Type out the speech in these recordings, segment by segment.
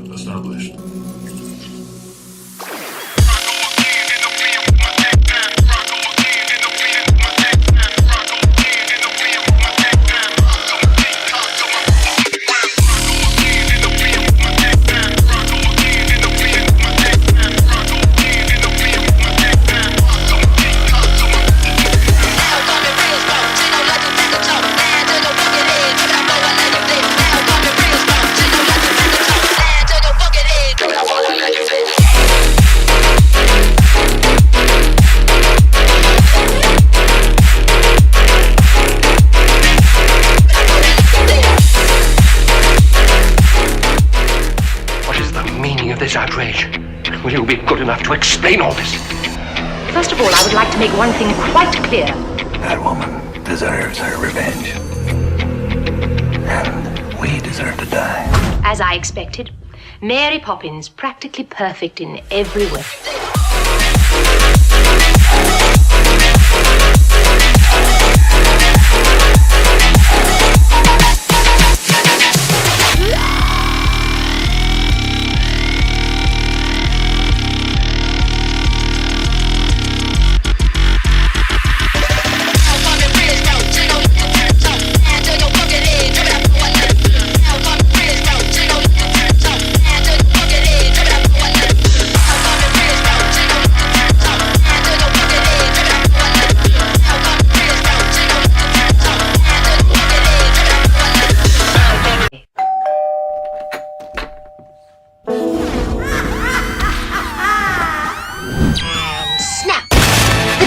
established. This outrage. Will you be good enough to explain all this? First of all, I would like to make one thing quite clear. That woman deserves her revenge. And we deserve to die. As I expected, Mary Poppins practically perfect in every way.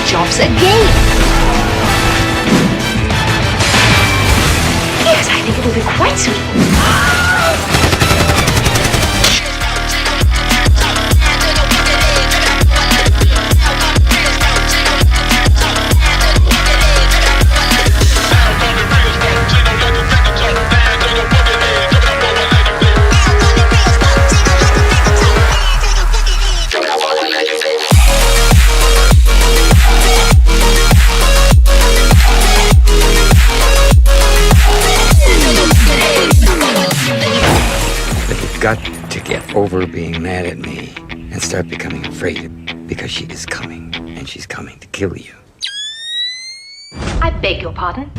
Jobs again. Yes, I think it will be quite suitable. Got to get over being mad at me and start becoming afraid because she is coming and she's coming to kill you. I beg your pardon?